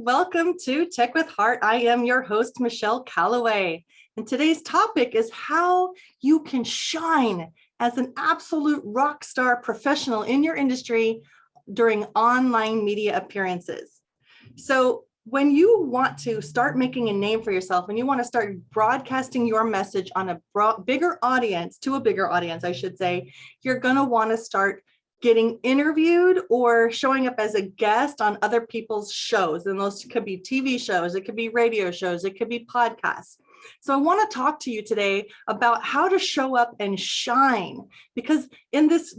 welcome to Tech with Heart. I am your host, Michelle Calloway. And today's topic is how you can shine as an absolute rock star professional in your industry during online media appearances. So when you want to start making a name for yourself and you want to start broadcasting your message on a bigger audience, I should say, you're going to want to start getting interviewed or showing up as a guest on other people's shows. And those could be TV shows, it could be radio shows, it could be podcasts. So I want to talk to you today about how to show up and shine, because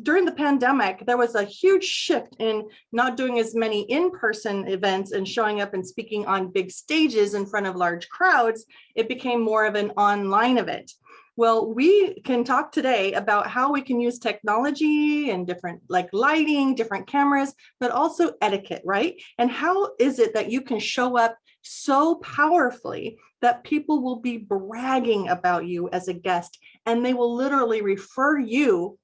during the pandemic, there was a huge shift in not doing as many in-person events and showing up and speaking on big stages in front of large crowds. It became more of an online event. Well, we can talk today about how we can use technology and different like lighting, different cameras, but also etiquette, right? And how is it that you can show up so powerfully that people will be bragging about you as a guest, and they will literally refer you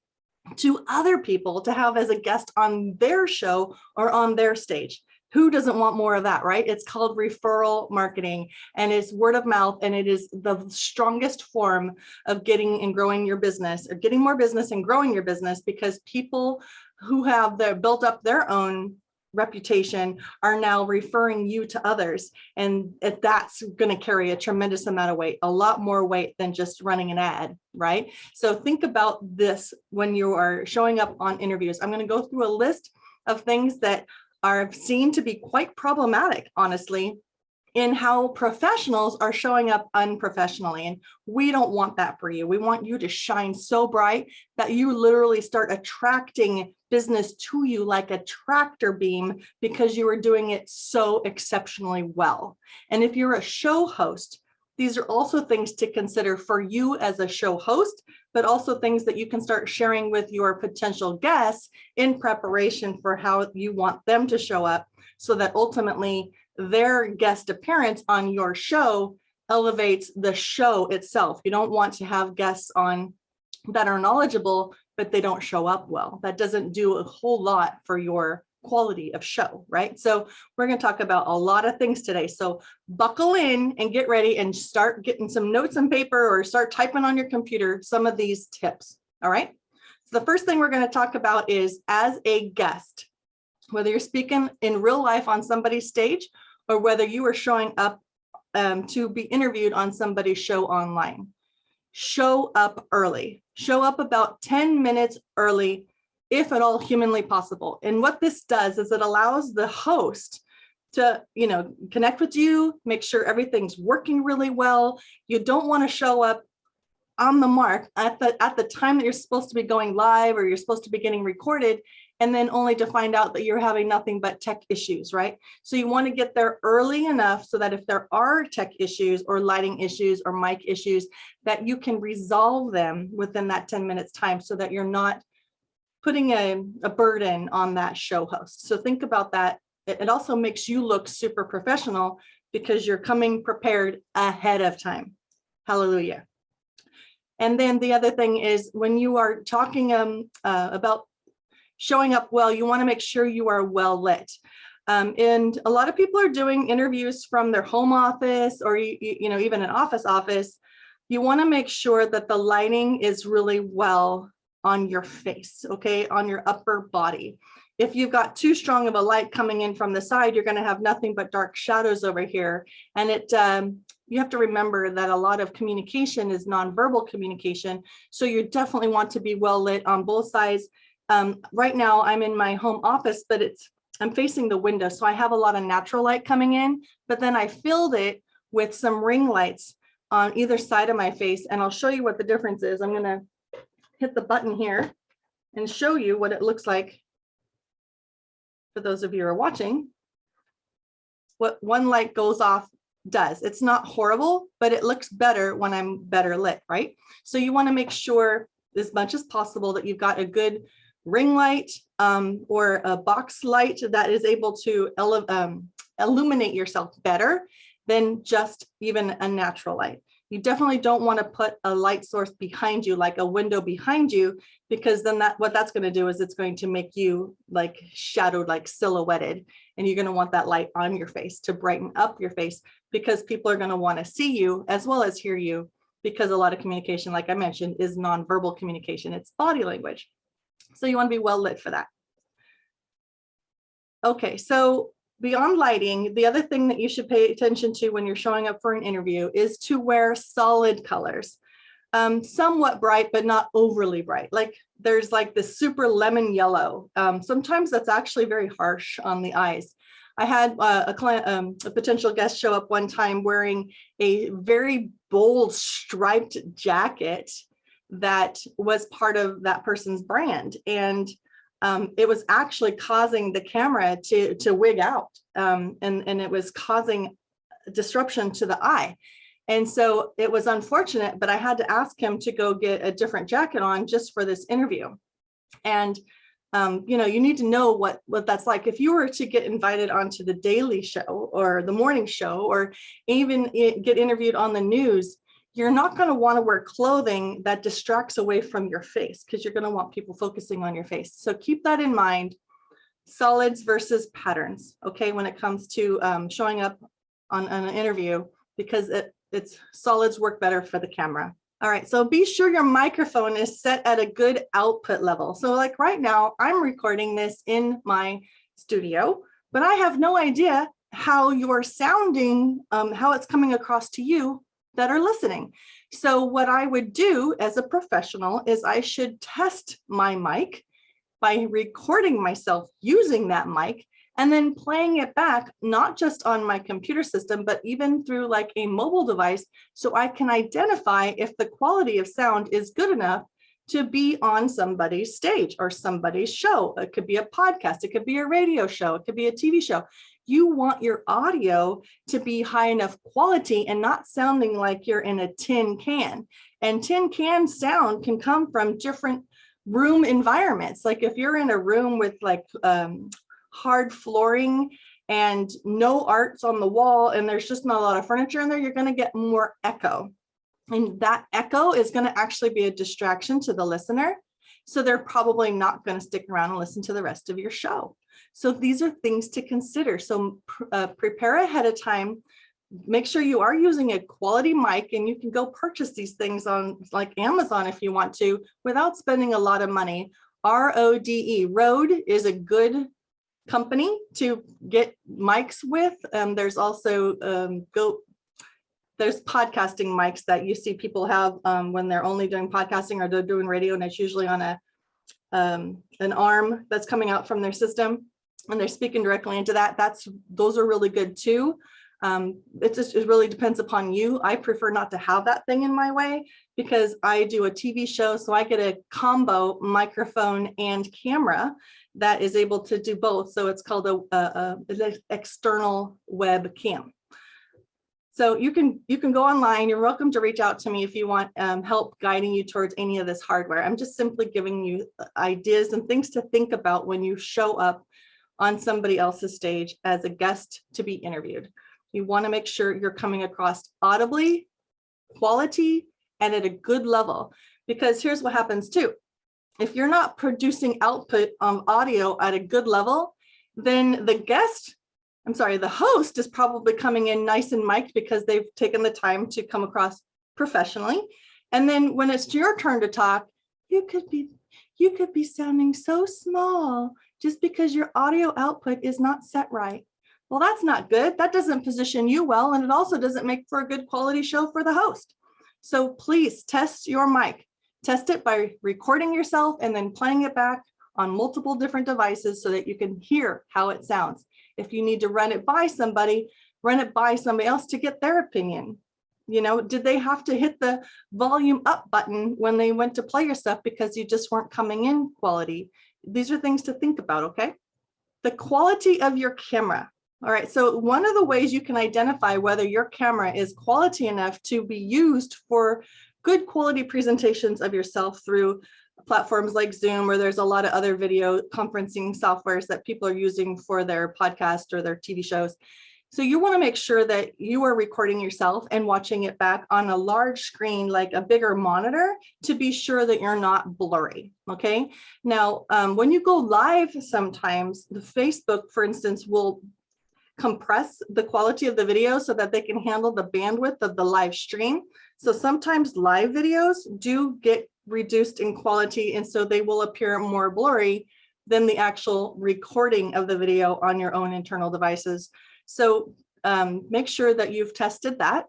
to other people to have as a guest on their show or on their stage. Who doesn't want more of that, right? It's called referral marketing, and it's word of mouth, and it is the strongest form of getting and growing your business, or getting more business and growing your business, because people who have built up their own reputation are now referring you to others. And that's going to carry a tremendous amount of weight, a lot more weight than just running an ad, right? So think about this when you are showing up on interviews. I'm going to go through a list of things that are seen to be quite problematic, honestly, in how professionals are showing up unprofessionally. And we don't want that for you. We want you to shine so bright that you literally start attracting business to you like a tractor beam, because you are doing it so exceptionally well. And if you're a show host, these are also things to consider for you as a show host, but also things that you can start sharing with your potential guests in preparation for how you want them to show up, so that ultimately their guest appearance on your show elevates the show itself. You don't want to have guests on that are knowledgeable, but they don't show up well. That doesn't do a whole lot for your quality of show, right? So we're going to talk about a lot of things today. So buckle in and get ready and start getting some notes and paper, or start typing on your computer some of these tips. All right. So the first thing we're going to talk about is, as a guest, whether you're speaking in real life on somebody's stage, or whether you are showing up to be interviewed on somebody's show online, show up early. Show up about 10 minutes early, if at all humanly possible. And what this does is it allows the host to, connect with you, make sure everything's working really well. You don't want to show up on the mark at the time that you're supposed to be going live, or you're supposed to be getting recorded, and then only to find out that you're having nothing but tech issues, right? So you want to get there early enough so that if there are tech issues or lighting issues or mic issues, that you can resolve them within that 10 minutes time, so that you're not putting a burden on that show host. So think about that. It also makes you look super professional, because you're coming prepared ahead of time. Hallelujah. And then the other thing is, when you are talking about showing up well, you want to make sure you are well lit. And a lot of people are doing interviews from their home office, or even an office. You want to make sure that the lighting is really well on your face, okay, on your upper body. If you've got too strong of a light coming in from the side, you're going to have nothing but dark shadows over here. And you have to remember that a lot of communication is nonverbal communication. So you definitely want to be well lit on both sides. Right now I'm in my home office, but I'm facing the window. So I have a lot of natural light coming in, but then I filled it with some ring lights on either side of my face. And I'll show you what the difference is. I'm going to hit the button here and show you what it looks like for those of you who are watching. What one light goes off does. It's not horrible, but it looks better when I'm better lit, right? So you want to make sure as much as possible that you've got a good ring light or a box light that is able to illuminate yourself better than just even a natural light. You definitely don't want to put a light source behind you, like a window behind you, because then what that's going to do is it's going to make you like shadowed, like silhouetted. And you're going to want that light on your face to brighten up your face, because people are going to want to see you as well as hear you, because a lot of communication, like I mentioned, is nonverbal communication. It's body language. So you want to be well lit for that. Okay, so beyond lighting, the other thing that you should pay attention to when you're showing up for an interview is to wear solid colors. Somewhat bright, but not overly bright. Like there's like this super lemon yellow. Sometimes that's actually very harsh on the eyes. I had a client, a potential guest show up one time wearing a very bold striped jacket that was part of that person's brand. And it was actually causing the camera to wig out, and it was causing disruption to the eye. And so it was unfortunate, but I had to ask him to go get a different jacket on just for this interview. And you know, you need to know what that's like. If you were to get invited onto the Daily Show or the Morning Show, or even get interviewed on the news, you're not going to want to wear clothing that distracts away from your face, because you're going to want people focusing on your face. So keep that in mind. Solids versus patterns, okay, when it comes to showing up on an interview, because it's solids work better for the camera. All right, so be sure your microphone is set at a good output level. So like right now, I'm recording this in my studio, but I have no idea how you're sounding, how it's coming across to you that are listening. So what I would do as a professional is I should test my mic by recording myself using that mic and then playing it back, not just on my computer system, but even through like a mobile device, so I can identify if the quality of sound is good enough to be on somebody's stage or somebody's show. It could be a podcast, it could be a radio show, it could be a TV show. You want your audio to be high enough quality and not sounding like you're in a tin can. And tin can sound can come from different room environments. Like if you're in a room with like hard flooring and no arts on the wall, and there's just not a lot of furniture in there, you're going to get more echo. And that echo is going to actually be a distraction to the listener. So they're probably not going to stick around and listen to the rest of your show. So these are things to consider. So prepare ahead of time. Make sure you are using a quality mic, and you can go purchase these things on like Amazon if you want to, without spending a lot of money. RODE, Rode is a good company to get mics with. There's also there's podcasting mics that you see people have when they're only doing podcasting or they're doing radio, and it's usually on an arm that's coming out from their system, and they're speaking directly into that. Those are really good too. It really depends upon you. I prefer not to have that thing in my way, because I do a TV show, so I get a combo microphone and camera that is able to do both. So it's called an external web cam. So you can go online. You're welcome to reach out to me if you want help guiding you towards any of this hardware. I'm just simply giving you ideas and things to think about when you show up on somebody else's stage as a guest to be interviewed. You want to make sure you're coming across audibly, quality, and at a good level, because here's what happens too. If you're not producing output of audio at a good level, then the host is probably coming in nice and mic'd because they've taken the time to come across professionally. And then when it's your turn to talk, you could be sounding so small just because your audio output is not set right. Well, that's not good. That doesn't position you well, and it also doesn't make for a good quality show for the host. So please test your mic. Test it by recording yourself and then playing it back on multiple different devices so that you can hear how it sounds. If you need to run it by somebody else to get their opinion. You know, did they have to hit the volume up button when they went to play your stuff because you just weren't coming in quality? These are things to think about, okay? The quality of your camera. All right, so one of the ways you can identify whether your camera is quality enough to be used for good quality presentations of yourself through platforms like Zoom, or there's a lot of other video conferencing softwares that people are using for their podcast or their TV shows. So you want to make sure that you are recording yourself and watching it back on a large screen, like a bigger monitor, to be sure that you're not blurry. Okay. Now, when you go live, sometimes the Facebook, for instance, will compress the quality of the video so that they can handle the bandwidth of the live stream. So sometimes live videos do get reduced in quality, and so they will appear more blurry than the actual recording of the video on your own internal devices. So make sure that you've tested that.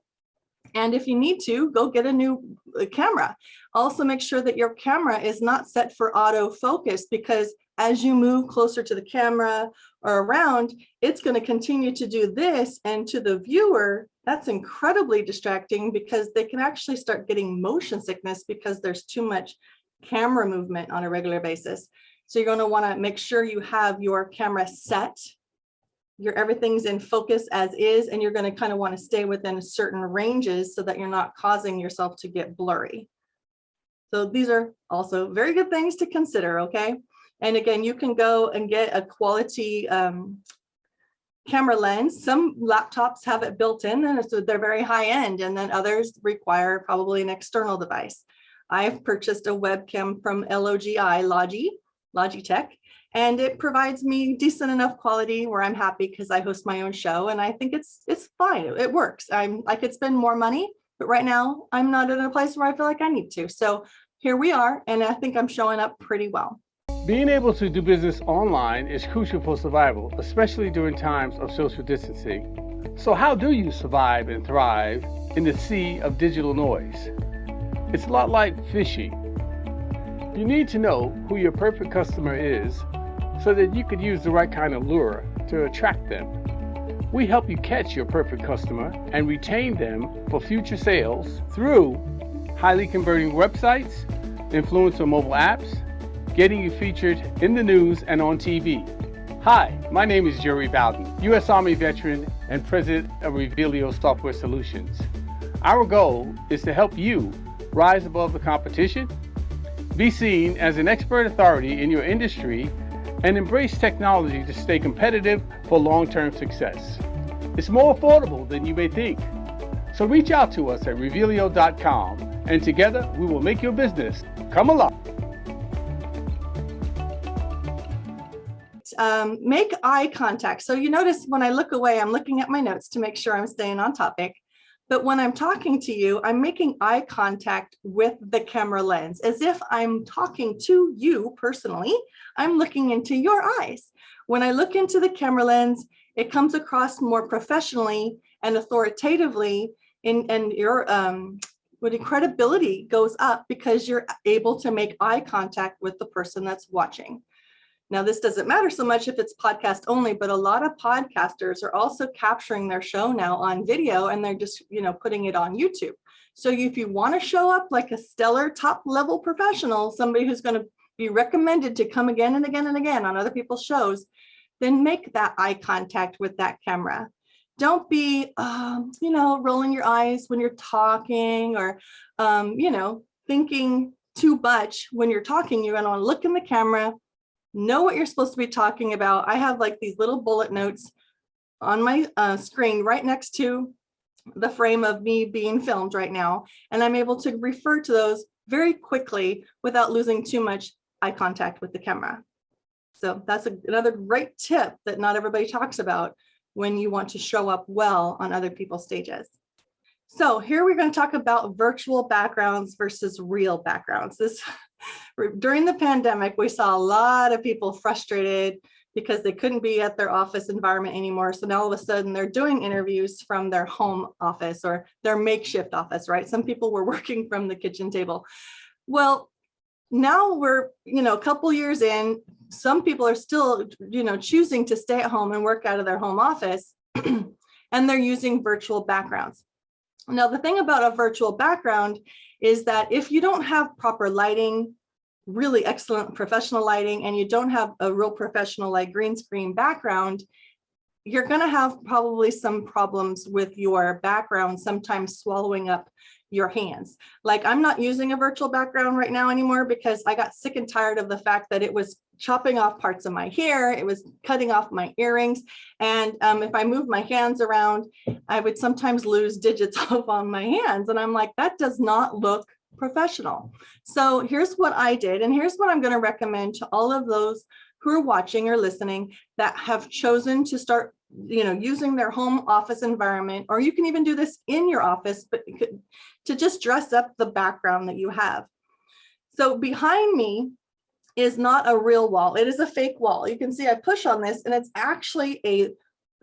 And if you need to, go get a new camera. Also make sure that your camera is not set for autofocus, because as you move closer to the camera or around, it's going to continue to do this. And to the viewer, that's incredibly distracting, because they can actually start getting motion sickness because there's too much camera movement on a regular basis. So you're going to want to make sure you have your camera set. Everything's in focus as is, and you're going to kind of want to stay within certain ranges so that you're not causing yourself to get blurry. So these are also very good things to consider, okay? And again, you can go and get a quality camera lens. Some laptops have it built in, and so they're very high end, and then others require probably an external device. I've purchased a webcam from Logitech, and it provides me decent enough quality where I'm happy, because I host my own show, and I think it's fine. It works. I could spend more money, but right now I'm not in a place where I feel like I need to. So here we are, and I think I'm showing up pretty well. Being able to do business online is crucial for survival, especially during times of social distancing. So how do you survive and thrive in the sea of digital noise? It's a lot like fishing. You need to know who your perfect customer is so that you could use the right kind of lure to attract them. We help you catch your perfect customer and retain them for future sales through highly converting websites, influencer mobile apps, getting you featured in the news and on TV. Hi, my name is Jerry Bowden, U.S. Army veteran and president of Revealio Software Solutions. Our goal is to help you rise above the competition, be seen as an expert authority in your industry, and embrace technology to stay competitive for long-term success. It's more affordable than you may think. So reach out to us at revealio.com, and together we will make your business come alive. Make eye contact. So you notice when I look away, I'm looking at my notes to make sure I'm staying on topic. But when I'm talking to you, I'm making eye contact with the camera lens, as if I'm talking to you personally. I'm looking into your eyes. When I look into the camera lens, it comes across more professionally and authoritatively, and your credibility goes up because you're able to make eye contact with the person that's watching. Now, this doesn't matter so much if it's podcast only, but a lot of podcasters are also capturing their show now on video, and they're just, putting it on YouTube. So if you want to show up like a stellar top level professional, somebody who's going to be recommended to come again and again and again on other people's shows, then make that eye contact with that camera. Don't be, rolling your eyes when you're talking, or, thinking too much when you're talking. You're going to want to look in the camera, know what you're supposed to be talking about. I have like these little bullet notes on my screen right next to the frame of me being filmed right now. And I'm able to refer to those very quickly without losing too much eye contact with the camera. So that's another great tip that not everybody talks about when you want to show up well on other people's stages. So here we're going to talk about virtual backgrounds versus real backgrounds. During the pandemic, we saw a lot of people frustrated because they couldn't be at their office environment anymore. So now all of a sudden they're doing interviews from their home office or their makeshift office, right? Some people were working from the kitchen table. Well, now we're, a couple years in, some people are still, choosing to stay at home and work out of their home office, and they're using virtual backgrounds. Now, the thing about a virtual background is that if you don't have proper lighting, really excellent professional lighting, and you don't have a real professional like green screen background, you're going to have probably some problems with your background, sometimes swallowing up your hands. Like, I'm not using a virtual background right now anymore because I got sick and tired of the fact that it was chopping off parts of my hair. It was cutting off my earrings. And if I moved my hands around, I would sometimes lose digits off on my hands. And I'm like, that does not look professional. So here's what I did. And here's what I'm going to recommend to all of those who are watching or listening that have chosen to start, using their home office environment, or you can even do this in your office, but to just dress up the background that you have. So behind me is not a real wall. It is a fake wall. You can see I push on this and it's actually a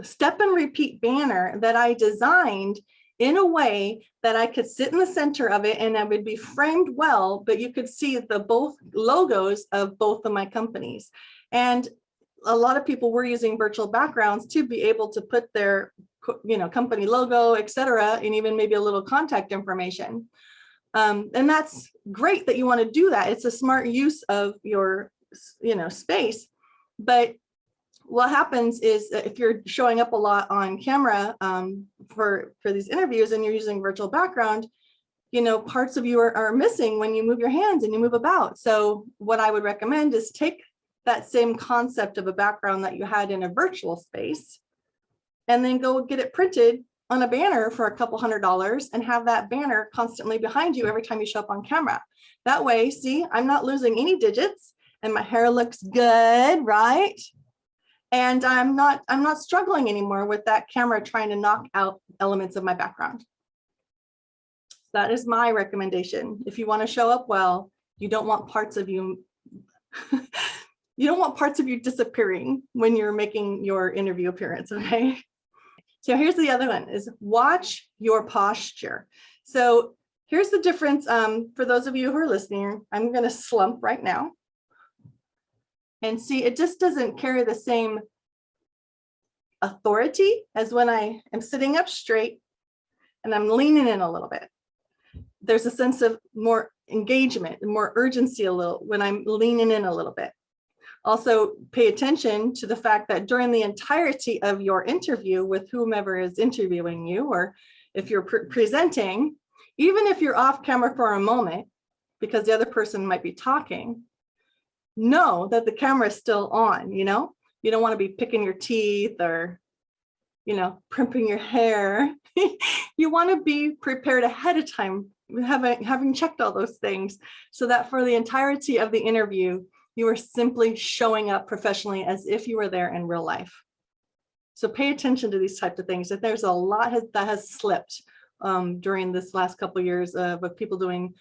step and repeat banner that I designed in a way that I could sit in the center of it and it would be framed well, but you could see the both logos of both of my companies. And a lot of people were using virtual backgrounds to be able to put their, company logo, etc., and even maybe a little contact information. And that's great that you want to do that. It's a smart use of your, space. But what happens is that if you're showing up a lot on camera for these interviews and you're using virtual background, parts of you are missing when you move your hands and you move about. So what I would recommend is take that same concept of a background that you had in a virtual space and then go get it printed on a banner for a couple $100 and have that banner constantly behind you every time you show up on camera. That way, see, I'm not losing any digits and my hair looks good, right? And I'm not struggling anymore with that camera trying to knock out elements of my background. That is my recommendation. If you want to show up well, you don't want parts of you you don't want parts of you disappearing when you're making your interview appearance, okay? So here's the other one, is watch your posture. So here's the difference for those of you who are listening. I'm going to slump right now. And see, it just doesn't carry the same authority as when I am sitting up straight and I'm leaning in a little bit. There's a sense of more engagement and more urgency a little when I'm leaning in a little bit. Also, pay attention to the fact that during the entirety of your interview with whomever is interviewing you, or if you're presenting, even if you're off camera for a moment, because the other person might be talking, know that the camera is still on, You don't want to be picking your teeth or, primping your hair. You want to be prepared ahead of time, having checked all those things, so that for the entirety of the interview, you are simply showing up professionally as if you were there in real life. So pay attention to these types of things. That there's a lot that has slipped during this last couple of years with people doing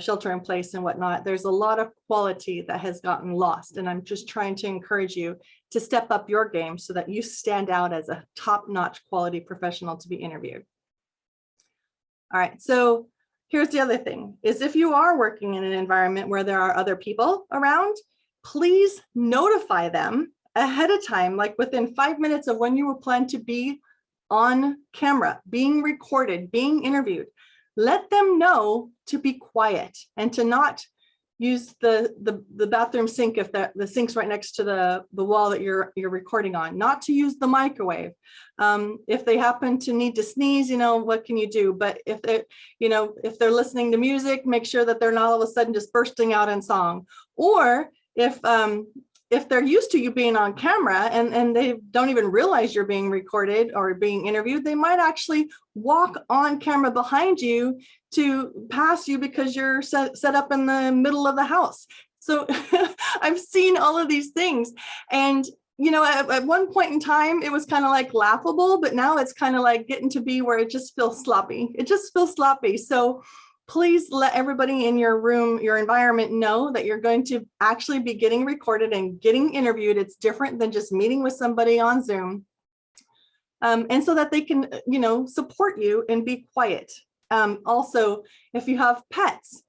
shelter in place and whatnot. There's a lot of quality that has gotten lost. And I'm just trying to encourage you to step up your game so that you stand out as a top-notch quality professional to be interviewed. All right, so here's the other thing, is if you are working in an environment where there are other people around, please notify them ahead of time, like within 5 minutes of when you were planned to be on camera, being recorded, being interviewed. Let them know to be quiet and to not use the bathroom sink if the sink's right next to the wall that you're recording on, not to use the microwave. If they happen to need to sneeze, what can you do? But if they're listening to music, make sure that they're not all of a sudden just bursting out in song. Or if they're used to you being on camera and they don't even realize you're being recorded or being interviewed, they might actually walk on camera behind you to pass you because you're set up in the middle of the house. So I've seen all of these things. And, at one point in time, it was kind of like laughable, but now it's kind of like getting to be where it just feels sloppy. It just feels sloppy. So please let everybody in your room, your environment, know that you're going to actually be getting recorded and getting interviewed. It's different than just meeting with somebody on Zoom. And so that they can, support you and be quiet. Also, if you have pets,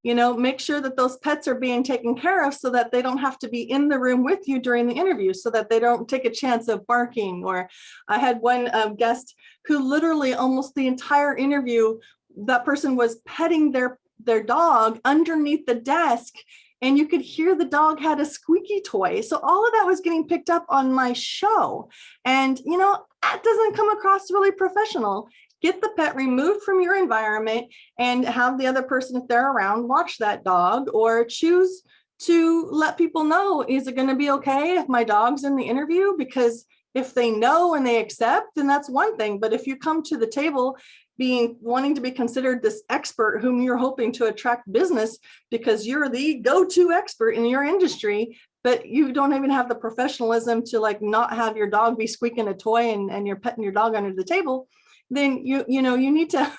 make sure that those pets are being taken care of so that they don't have to be in the room with you during the interview, so that they don't take a chance of barking. Or I had one guest who literally almost the entire interview, that person was petting their dog underneath the desk, and you could hear the dog had a squeaky toy. So all of that was getting picked up on my show. And, that doesn't come across really professional. get the pet removed from your environment and have the other person, if they're around, watch that dog, or choose to let people know, is it going to be okay if my dog's in the interview? Because if they know and they accept, then that's one thing. But if you come to the table wanting to be considered this expert whom you're hoping to attract business because you're the go-to expert in your industry, but you don't even have the professionalism to like not have your dog be squeaking a toy and you're petting your dog under the table, then you need to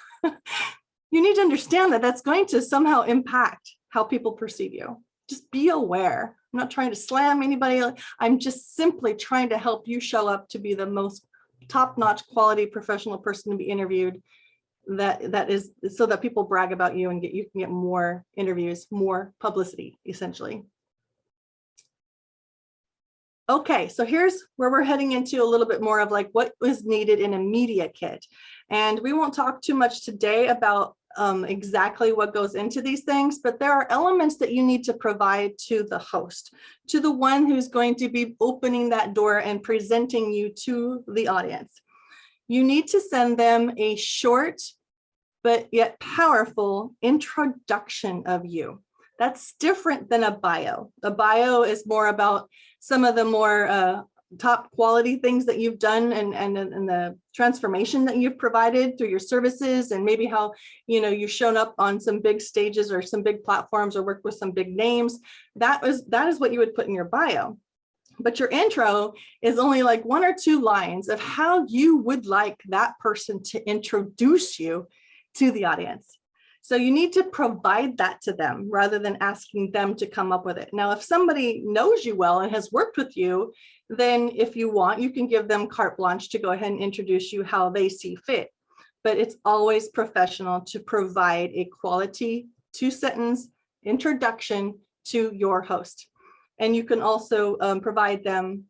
you need to understand that that's going to somehow impact how people perceive you. Just be aware. I'm not trying to slam anybody. I'm just simply trying to help you show up to be the most top-notch quality professional person to be interviewed. That is so that people brag about you and you can get more interviews, more publicity, essentially. Okay, so here's where we're heading into a little bit more of like what is needed in a media kit. And we won't talk too much today about exactly what goes into these things, but there are elements that you need to provide to the host, to the one who's going to be opening that door and presenting you to the audience. You need to send them a short but yet powerful introduction of you. That's different than a bio. A bio is more about some of the more top quality things that you've done and the transformation that you've provided through your services, and maybe how you've shown up on some big stages or some big platforms or worked with some big names. That is what you would put in your bio. But your intro is only like 1 or 2 lines of how you would like that person to introduce you to the audience. So you need to provide that to them rather than asking them to come up with it. Now, if somebody knows you well and has worked with you, then if you want, you can give them carte blanche to go ahead and introduce you how they see fit. But it's always professional to provide a quality 2-sentence introduction to your host. And you can also provide them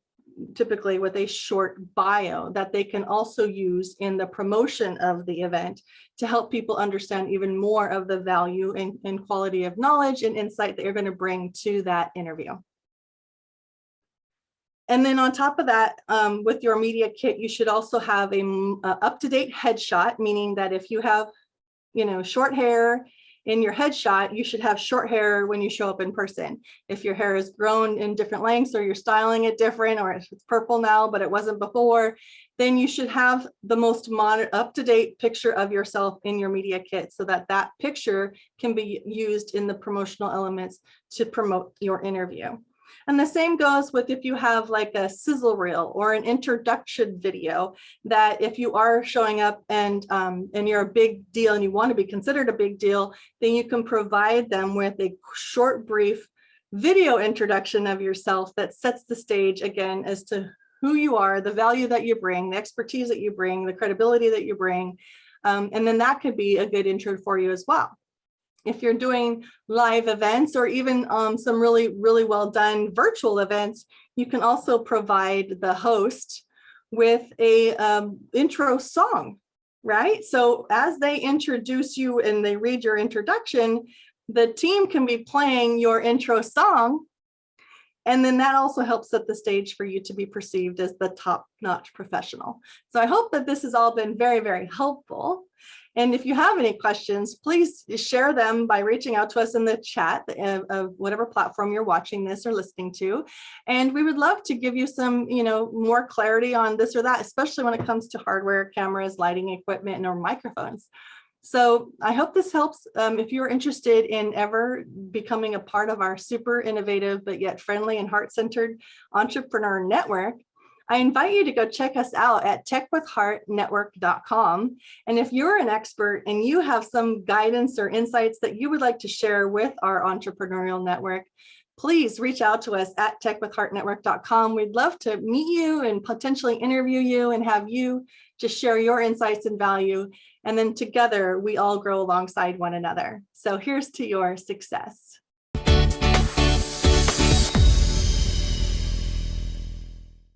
typically with a short bio that they can also use in the promotion of the event to help people understand even more of the value and quality of knowledge and insight that you're going to bring to that interview. And then on top of that, with your media kit, you should also have a up-to-date headshot, meaning that if you have, short hair in your headshot, you should have short hair when you show up in person. If your hair is grown in different lengths, or you're styling it different, or if it's purple now, but it wasn't before, then you should have the most modern, up-to-date picture of yourself in your media kit so that that picture can be used in the promotional elements to promote your interview. And the same goes with if you have like a sizzle reel or an introduction video, that if you are showing up and you're a big deal and you want to be considered a big deal, then you can provide them with a short, brief video introduction of yourself that sets the stage again as to who you are, the value that you bring, the expertise that you bring, the credibility that you bring. And then that could be a good intro for you as well. If you're doing live events or even some really, really well done virtual events, you can also provide the host with a intro song, right? So as they introduce you and they read your introduction, the team can be playing your intro song. And then that also helps set the stage for you to be perceived as the top-notch professional. So I hope that this has all been very, very helpful. And if you have any questions, please share them by reaching out to us in the chat of whatever platform you're watching this or listening to. And we would love to give you some, more clarity on this or that, especially when it comes to hardware, cameras, lighting equipment, and or microphones. So I hope this helps. If you're interested in ever becoming a part of our super innovative, but yet friendly and heart-centered entrepreneur network, I invite you to go check us out at techwithheartnetwork.com. And if you're an expert and you have some guidance or insights that you would like to share with our entrepreneurial network, please reach out to us at techwithheartnetwork.com. We'd love to meet you and potentially interview you and have you just share your insights and value. And then together we all grow alongside one another. So here's to your success.